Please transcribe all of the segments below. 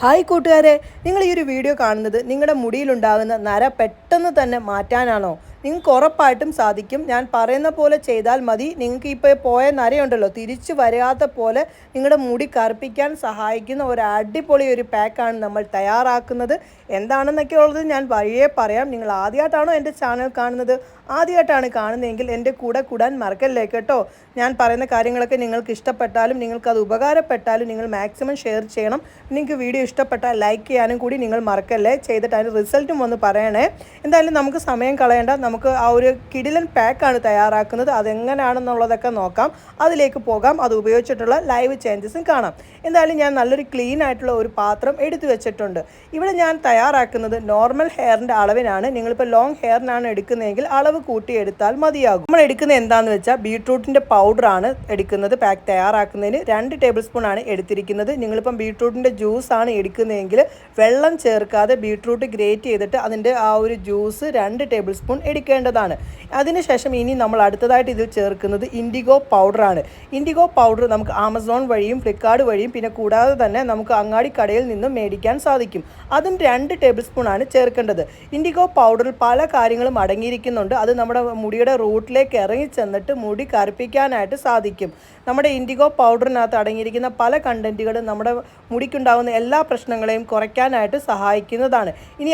Hi കൂട്ടുകാരെ, നിങ്ങൾ ഈ ഒരു വീഡിയോ കാണുന്നത് നിങ്ങളുടെ മുടിയിലുണ്ടാകുന്ന നര പെട്ടെന്ന് തന്നെ മാറ്റാനാണോ? നിങ്ങൾക്ക് ഉറപ്പായിട്ടും സാധിക്കും. ഞാൻ പറയുന്ന പോലെ ചെയ്താൽ മതി. നിങ്ങൾക്ക് ഇപ്പോൾ പോയ നരയുണ്ടല്ലോ, തിരിച്ചു വരാത്ത പോലെ നിങ്ങളുടെ മുടി കറുപ്പിക്കാൻ സഹായിക്കുന്ന ഒരു അടിപൊളി ഒരു പാക്കാണ് നമ്മൾ തയ്യാറാക്കുന്നത്. എന്താണെന്നൊക്കെ ഉള്ളത് ഞാൻ വഴിയേ പറയാം. നിങ്ങൾ ആദ്യമായിട്ടാണോ എൻ്റെ ചാനൽ കാണുന്നത്? ആദ്യമായിട്ടാണ് കാണുന്നതെങ്കിൽ എൻ്റെ കൂടെ കൂടാൻ മറക്കല്ലേ കേട്ടോ. ഞാൻ പറയുന്ന കാര്യങ്ങളൊക്കെ നിങ്ങൾക്ക് ഇഷ്ടപ്പെട്ടാലും നിങ്ങൾക്കത് ഉപകാരപ്പെട്ടാലും നിങ്ങൾ മാക്സിമം ഷെയർ ചെയ്യണം. നിങ്ങൾക്ക് വീഡിയോ ഇഷ്ടപ്പെട്ടാൽ ലൈക്ക് ചെയ്യാനും കൂടി നിങ്ങൾ മറക്കല്ലേ. ചെയ്തിട്ട് അതിൻ്റെ റിസൾട്ടും ഒന്ന് പറയണേ. എന്തായാലും നമുക്ക് സമയം കളയേണ്ട, നമുക്ക് ആ ഒരു കിടിലൻ പാക്കാണ് തയ്യാറാക്കുന്നത്. അതെങ്ങനെയാണെന്നുള്ളതൊക്കെ നോക്കാം, അതിലേക്ക് പോകാം. അത് ഉപയോഗിച്ചിട്ടുള്ള ലൈവ് ചേഞ്ചസും കാണാം. എന്തായാലും ഞാൻ നല്ലൊരു ക്ലീൻ ആയിട്ടുള്ള ഒരു പാത്രം എടുത്തു വെച്ചിട്ടുണ്ട്. ഇവിടെ ഞാൻ തയ്യാറാക്കുന്നത് നോർമൽ ഹെയറിൻ്റെ അളവിനാണ്. നിങ്ങളിപ്പോൾ ലോങ് ഹെയറിനാണ് എടുക്കുന്നതെങ്കിൽ അളവ് കൂട്ടിയെടുത്താൽ മതിയാകും. നമ്മൾ എടുക്കുന്നത് എന്താണെന്ന് വെച്ചാൽ ബീട്രൂട്ടിൻ്റെ പൗഡറാണ് എടുക്കുന്നത്. പാക്ക് തയ്യാറാക്കുന്നതിന് 2 ടേബിൾ സ്പൂൺ ആണ് എടുത്തിരിക്കുന്നത്. നിങ്ങളിപ്പം ബീട്രൂട്ടിൻ്റെ ജ്യൂസാണ് എടുക്കുന്നതെങ്കിൽ വെള്ളം ചേർക്കാതെ ബീട്രൂട്ട് ഗ്രേറ്റ് ചെയ്തിട്ട് അതിൻ്റെ ആ ഒരു ജ്യൂസ് 2 ടേബിൾ സ്പൂൺ എടുക്കേണ്ടതാണ്. അതിനുശേഷം ഇനി നമ്മൾ അടുത്തതായിട്ട് ഇതിൽ ചേർക്കുന്നത് ഇൻഡിഗോ പൗഡറാണ്. ഇൻഡിഗോ പൗഡർ നമുക്ക് ആമസോൺ വഴിയും ഫ്ലിപ്കാർട്ട് വഴിയും പിന്നെ കൂടാതെ തന്നെ നമുക്ക് അങ്ങാടി കടയിൽ നിന്നും മേടിക്കാൻ സാധിക്കും. അതും 2 ടേബിൾ സ്പൂൺ ആണ് ചേർക്കേണ്ടത്. ഇൻഡിഗോ പൗഡറിൽ പല കാര്യങ്ങളും അടങ്ങിയിരിക്കുന്നുണ്ട്. അത് നമ്മുടെ മുടിയുടെ റൂട്ടിലേക്ക് ഇറങ്ങി ചെന്നിട്ട് മുടി കറുപ്പിക്കാനായിട്ട് സാധിക്കും. നമ്മുടെ ഇൻഡിഗോ പൗഡറിനകത്ത് അടങ്ങിയിരിക്കുന്ന പല കണ്ടൻറ്റുകളും നമ്മുടെ മുടിക്കുണ്ടാകുന്ന എല്ലാ പ്രശ്നങ്ങളെയും കുറയ്ക്കാനായിട്ട് സഹായിക്കുന്നതാണ്. ഇനി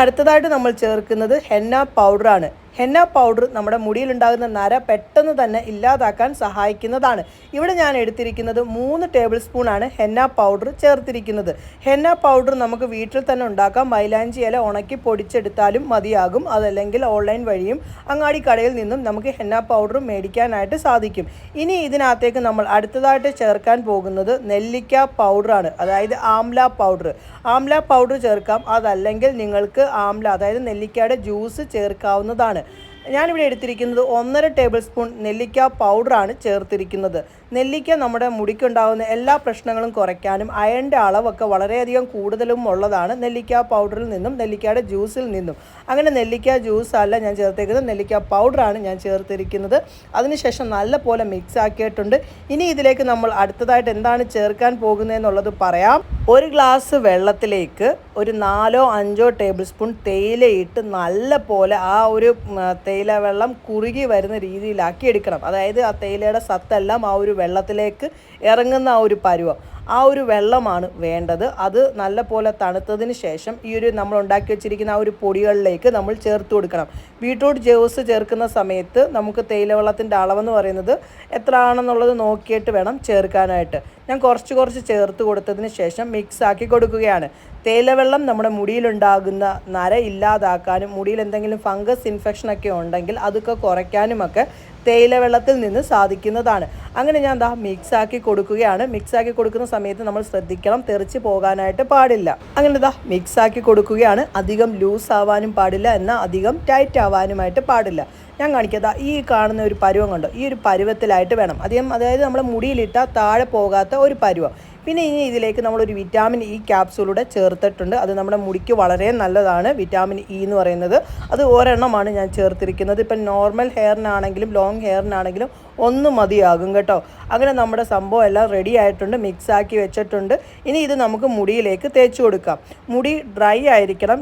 അടുത്തതായിട്ട് നമ്മൾ ചേർക്കുന്നത് ഹെന്ന പൗഡറാണ്. ഹെന്ന പൗഡർ നമ്മുടെ മുടിയിലുണ്ടാകുന്ന നര പെട്ടെന്ന് തന്നെ ഇല്ലാതാക്കാൻ സഹായിക്കുന്നതാണ്. ഇവിടെ ഞാൻ എടുത്തിരിക്കുന്നത് 3 ടേബിൾ സ്പൂൺ ആണ് ഹെന്ന പൗഡർ ചേർത്തിരിക്കുന്നത്. ഹെന്ന പൗഡർ നമുക്ക് വീട്ടിൽ തന്നെ ഉണ്ടാക്കാം. മൈലാഞ്ചി ഇല ഉണക്കി പൊടിച്ചെടുത്താലും മതിയാകും. അതല്ലെങ്കിൽ ഓൺലൈൻ വഴിയും അങ്ങാടി കടയിൽ നിന്നും നമുക്ക് ഹെന്ന പൗഡർ മേടിക്കാനായിട്ട് സാധിക്കും. ഇനി ഇതിനകത്തേക്ക് നമ്മൾ അടുത്തതായിട്ട് ചേർക്കാൻ പോകുന്നത് നെല്ലിക്ക പൗഡറാണ്, അതായത് ആംല പൗഡർ. ആംല പൗഡർ ചേർക്കാം, അതല്ലെങ്കിൽ നിങ്ങൾക്ക് അതായത് നെല്ലിക്കയുടെ ജ്യൂസ് ചേർക്കാവുന്നതാണ്. ഞാനിവിടെ എടുത്തിരിക്കുന്നത് 1.5 ടേബിൾ സ്പൂൺ നെല്ലിക്ക പൗഡറാണ് ചേർത്തിരിക്കുന്നത്. നെല്ലിക്ക നമ്മുടെ മുടിക്കുണ്ടാകുന്ന എല്ലാ പ്രശ്നങ്ങളും കുറയ്ക്കാനും അയണിൻ്റെ അളവൊക്കെ വളരെയധികം കൂടുതലും ഉള്ളതാണ് നെല്ലിക്ക പൗഡറിൽ നിന്നും നെല്ലിക്കയുടെ ജ്യൂസിൽ നിന്നും. അങ്ങനെ നെല്ലിക്ക ജ്യൂസ് അല്ല ഞാൻ ചേർത്തിരിക്കുന്നത്, നെല്ലിക്ക പൗഡറാണ് ഞാൻ ചേർത്തിരിക്കുന്നത്. അതിനുശേഷം നല്ല പോലെ മിക്സ് ആക്കിയിട്ടുണ്ട്. ഇനി ഇതിലേക്ക് നമ്മൾ അടുത്തതായിട്ട് എന്താണ് ചേർക്കാൻ പോകുന്നതെന്നുള്ളത് പറയാം. 1 ഗ്ലാസ് വെള്ളത്തിലേക്ക് ഒരു 4-5 ടേബിൾ സ്പൂൺ തേയിലയിട്ട് നല്ല പോലെ ആ ഒരു തേയില വെള്ളം കുറുകി വരുന്ന രീതിയിലാക്കി എടുക്കണം. അതായത് ആ തേയിലയുടെ സത്തെല്ലാം ആ ഒരു വെള്ളത്തിലേക്ക് ഇറങ്ങുന്ന ആ ഒരു പരുവം, ആ ഒരു വെള്ളമാണ് വേണ്ടത്. അത് നല്ല പോലെ തണുത്തതിന് ശേഷം ഈ ഒരു നമ്മൾ ഉണ്ടാക്കി വെച്ചിരിക്കുന്ന ആ ഒരു പൊടികളിലേക്ക് നമ്മൾ ചേർത്ത് കൊടുക്കണം. ബീട്രൂട്ട് ജ്യൂസ് ചേർക്കുന്ന സമയത്ത് നമുക്ക് തേയില വെള്ളത്തിൻ്റെ അളവെന്ന് പറയുന്നത് എത്ര ആണെന്നുള്ളത് നോക്കിയിട്ട് വേണം ചേർക്കാനായിട്ട്. ഞാൻ കുറച്ച് ചേർത്ത് കൊടുത്തതിന് ശേഷം മിക്സ് ആക്കി കൊടുക്കുകയാണ്. തേയിലവെള്ളം നമ്മുടെ മുടിയിലുണ്ടാകുന്ന നര ഇല്ലാതാക്കാനും മുടിയിൽ എന്തെങ്കിലും ഫംഗസ് ഇൻഫെക്ഷനൊക്കെ ഉണ്ടെങ്കിൽ അതൊക്കെ കുറയ്ക്കാനുമൊക്കെ തേയില വെള്ളത്തിൽ നിന്ന് സാധിക്കുന്നതാണ്. അങ്ങനെ ഞാൻ മിക്സ് ആക്കി കൊടുക്കുകയാണ്. മിക്സ് ആക്കി കൊടുക്കുന്ന സമയത്ത് നമ്മൾ ശ്രദ്ധിക്കണം, തെറിച്ച് പോകാനായിട്ട് പാടില്ല. അങ്ങനെ മിക്സ് ആക്കി കൊടുക്കുകയാണ്. അധികം ലൂസ് ആവാനും പാടില്ല, എന്നാൽ അധികം ടൈറ്റ് ആവാനുമായിട്ട് പാടില്ല. ഞാൻ കാണിക്കാതെ ഈ കാണുന്ന ഒരു പരുവം കണ്ടോ, ഈ ഒരു പരുവത്തിലായിട്ട് വേണം. അതായത് നമ്മൾ മുടിയിലിട്ടാൽ താഴെ പോകാത്ത ഒരു പരുവം. പിന്നെ ഇനി ഇതിലേക്ക് നമ്മളൊരു വിറ്റാമിൻ ഇ ക്യാപ്സൂളൂടെ ചേർത്തിട്ടുണ്ട്. അത് നമ്മുടെ മുടിക്ക് വളരെ നല്ലതാണ്. വിറ്റാമിൻ ഇ എന്ന് പറയുന്നത് അത് ഒരെണ്ണമാണ് ഞാൻ ചേർത്തിരിക്കുന്നത്. ഇപ്പം നോർമൽ ഹെയറിനാണെങ്കിലും ലോങ് ഹെയറിനാണെങ്കിലും 1 മതിയാകും കേട്ടോ. അങ്ങനെ നമ്മുടെ സംഭവം എല്ലാം റെഡി ആയിട്ടുണ്ട്, മിക്സ് ആക്കി വെച്ചിട്ടുണ്ട്. ഇനി ഇത് നമുക്ക് മുടിയിലേക്ക് തേച്ച് കൊടുക്കാം. മുടി ഡ്രൈ ആയിരിക്കണം,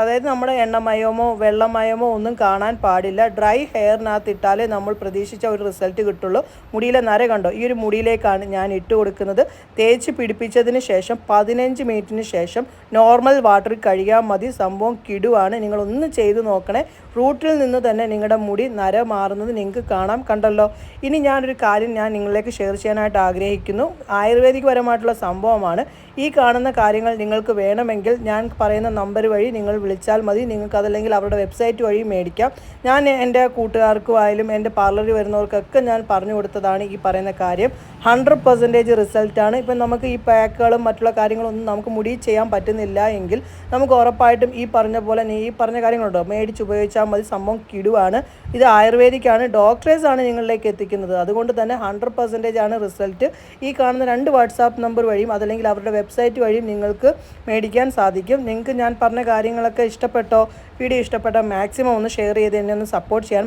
അതായത് നമ്മുടെ എണ്ണമയമോ വെള്ളമയമോ ഒന്നും കാണാൻ പാടില്ല. ഡ്രൈ ഹെയറിനകത്ത് ഇട്ടാലേ നമ്മൾ പ്രതീക്ഷിച്ച ഒരു റിസൾട്ട് കിട്ടുള്ളൂ. മുടിയിലെ നര കണ്ടോ, ഈ ഒരു മുടിയിലേക്കാണ് ഞാൻ ഇട്ട് കൊടുക്കുന്നത്. തേച്ച് പിടിപ്പിച്ചതിന് ശേഷം 15 മിനിറ്റിന് ശേഷം നോർമൽ വാട്ടറിൽ കഴുകിയാൽ മതി. സംഭവം കിടുവാണ്, നിങ്ങളൊന്ന് ചെയ്ത് നോക്കണേ. റൂട്ടിൽ നിന്ന് തന്നെ നിങ്ങളുടെ മുടി നര മാറുന്നത് നിങ്ങൾക്ക് കാണാം, കണ്ടല്ലോ. ഇനി ഞാനൊരു കാര്യം നിങ്ങളിലേക്ക് ഷെയർ ചെയ്യാനായിട്ട് ആഗ്രഹിക്കുന്നു. ആയുർവേദിക് പരമായിട്ടുള്ള സംഭവമാണ്. ഈ കാണുന്ന കാര്യങ്ങൾ നിങ്ങൾക്ക് വേണമെങ്കിൽ ഞാൻ പറയുന്ന നമ്പർ വഴി നിങ്ങൾ വിളിച്ചാൽ മതി. നിങ്ങൾക്കതല്ലെങ്കിൽ അവരുടെ വെബ്സൈറ്റ് വഴി മേടിക്കാം. ഞാൻ എൻ്റെ കൂട്ടുകാർക്കുമായാലും എൻ്റെ പാർലറിൽ വരുന്നവർക്കൊക്കെ ഞാൻ പറഞ്ഞു കൊടുത്തതാണ് ഈ പറയുന്ന കാര്യം. 100% റിസൾട്ടാണ്. ഇപ്പം നമുക്ക് ഈ പാക്കുകളും മറ്റുള്ള കാര്യങ്ങളൊന്നും നമുക്ക് മുടി ചെയ്യാൻ പറ്റുന്നില്ല എങ്കിൽ നമുക്ക് ഉറപ്പായിട്ടും ഈ പറഞ്ഞ പോലെ ഈ പറഞ്ഞ കാര്യങ്ങളുണ്ടോ മേടിച്ച് ഉപയോഗിച്ചാൽ മതി. സംഭവം കിടുവാണ്. ഇത് ആയുർവേദിക്കാണ്, ഡോക്ടേഴ്സാണ് നിങ്ങളിലേക്ക് എത്തിക്കുന്നത്. അതുകൊണ്ട് തന്നെ 100% ആണ് റിസൾട്ട്. ഈ കാണുന്ന 2 വാട്സാപ്പ് നമ്പർ വഴിയും അതല്ലെങ്കിൽ അവരുടെ വെബ്സൈറ്റ് വഴിയും നിങ്ങൾക്ക് മേടിക്കാൻ സാധിക്കും. നിങ്ങൾക്ക് ഞാൻ പറഞ്ഞ കാര്യങ്ങളൊക്കെ ഇഷ്ടപ്പെട്ടോ, വീഡിയോ ഇഷ്ടപ്പെട്ടോ മാക്സിമം ഒന്ന് ഷെയർ ചെയ്ത് എന്നെ ഒന്ന് സപ്പോർട്ട് ചെയ്യാൻ